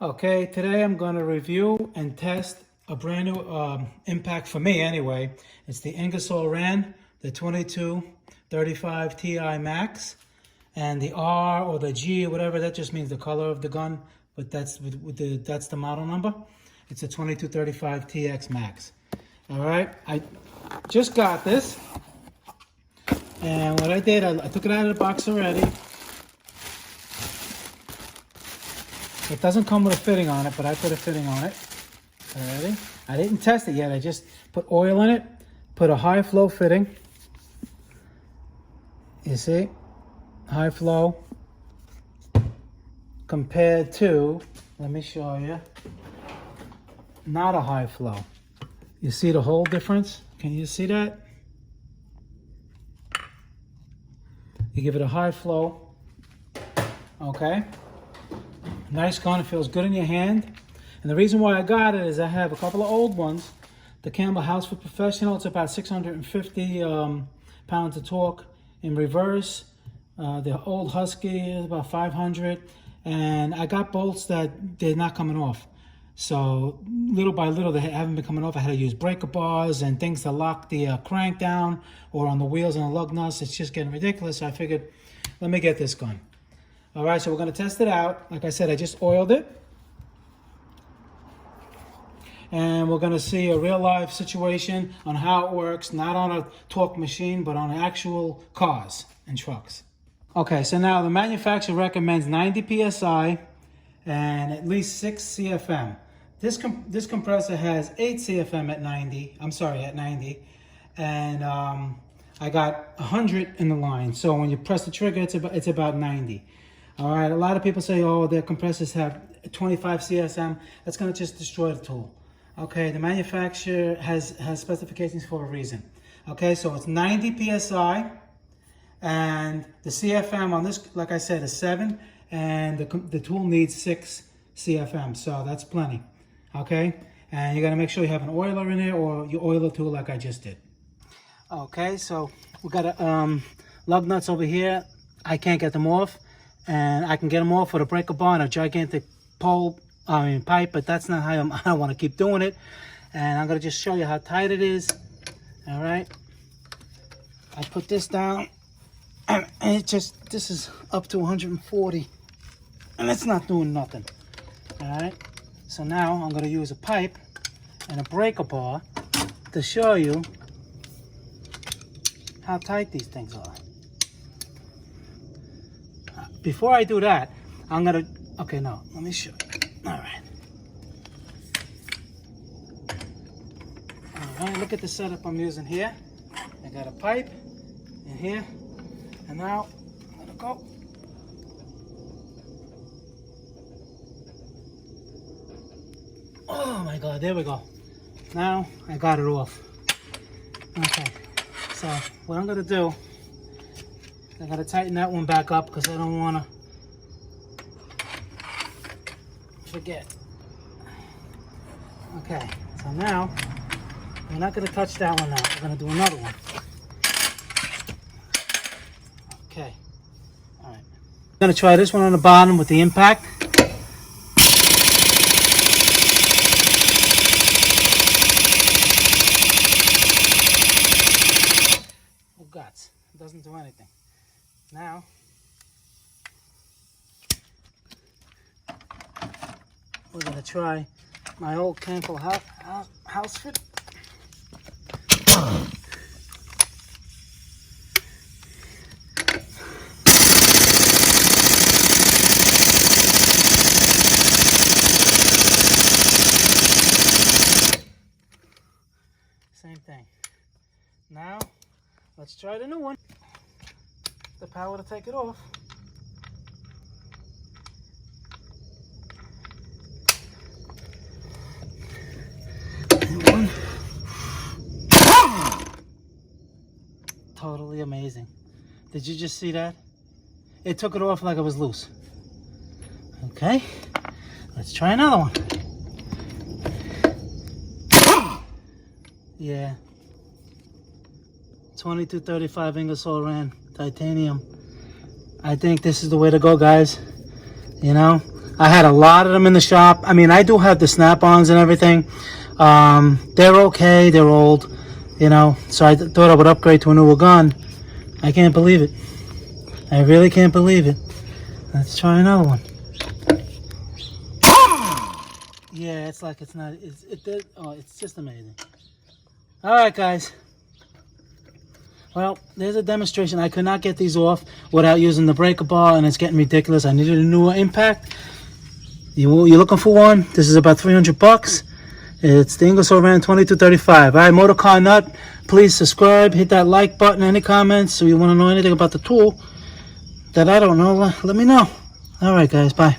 Okay, today I'm going to review and test a brand new impact for me anyway. It's the Ingersoll Rand, the 2235 TiMax, and the R or the G or whatever, that just means the color of the gun, but that's that's the model number. It's a 2235 TX Max. All right, I just got this, and what I did, I took it out of the box already. It doesn't come with a fitting on it, but I put a fitting on it already. I didn't test it yet. I just put oil in it, put a high flow fitting. You see, high flow compared to, let me show you, not a high flow. You see the whole difference? Can you see that? You give it a high flow, okay? Nice gun, it feels good in your hand. And the reason why I got it is I have a couple of old ones. The Campbell Houseford Professional, it's about 650 pounds of torque in reverse. The old Husky is about 500. And I got bolts that they're not coming off. So little by little, they haven't been coming off. I had to use breaker bars and things to lock the crank down or on the wheels and the lug nuts. It's just getting ridiculous. So I figured, let me get this gun. All right, so we're going to test it out. Like I said, I just oiled it. And we're going to see a real life situation on how it works, not on a torque machine, but on actual cars and trucks. Okay, so now the manufacturer recommends 90 PSI and at least 6 CFM. This compressor has 8 CFM at 90. I'm sorry, at 90. And I got 100 in the line. So when you press the trigger, it's about 90. All right, a lot of people say, oh, their compressors have 25 CSM. That's going to just destroy the tool. Okay, the manufacturer has specifications for a reason. Okay, so it's 90 PSI, and the CFM on this, like I said, is 7, and the tool needs 6 CFM, so that's plenty. Okay, and you got to make sure you have an oiler in there, or you oil the tool like I just did. Okay, so we got a lug nuts over here. I can't get them off. And I can get them off with a breaker bar and a gigantic pipe, but that's not how I don't want to keep doing it. And I'm going to just show you how tight it is. All right. I put this down, and this is up to 140, and it's not doing nothing. All right. So now I'm going to use a pipe and a breaker bar to show you how tight these things are. Before I do that, I'm gonna, okay, no, let me show you. All right, look at the setup I'm using here. I got a pipe in here, and now I'm gonna go. Oh my God, there we go. Now I got it off. Okay, so what I'm gonna do, I gotta tighten that one back up because I don't wanna forget. Okay, so now we're not gonna touch that one now. We're gonna do another one. Okay, all right. I'm gonna try this one on the bottom with the impact. Oh guts, it doesn't do anything. Now, we're going to try my old Campbell Houseford. Same thing. Now, let's try the new one. The power to take it off. One. Totally amazing. Did you just see that? It took it off like it was loose. Okay, let's try another one. Yeah. 2235 Ingersoll Rand titanium. I think this is the way to go, guys. You know, I had a lot of them in the shop. I mean, I do have the snap-ons and everything. They're okay. They're old, you know. So I thought I would upgrade to a newer gun. I can't believe it. I really can't believe it. Let's try another one. Yeah, it's like it's not. It's just amazing. All right, guys. Well, there's a demonstration. I could not get these off without using the breaker bar, and it's getting ridiculous. I needed a newer impact. You're looking for one? This is about 300 bucks. It's the Ingersoll Rand 2235. All right, Motorcarnut, please subscribe, hit that like button. Any comments? So you want to know anything about the tool that I don't know, let me know. All right, guys, bye.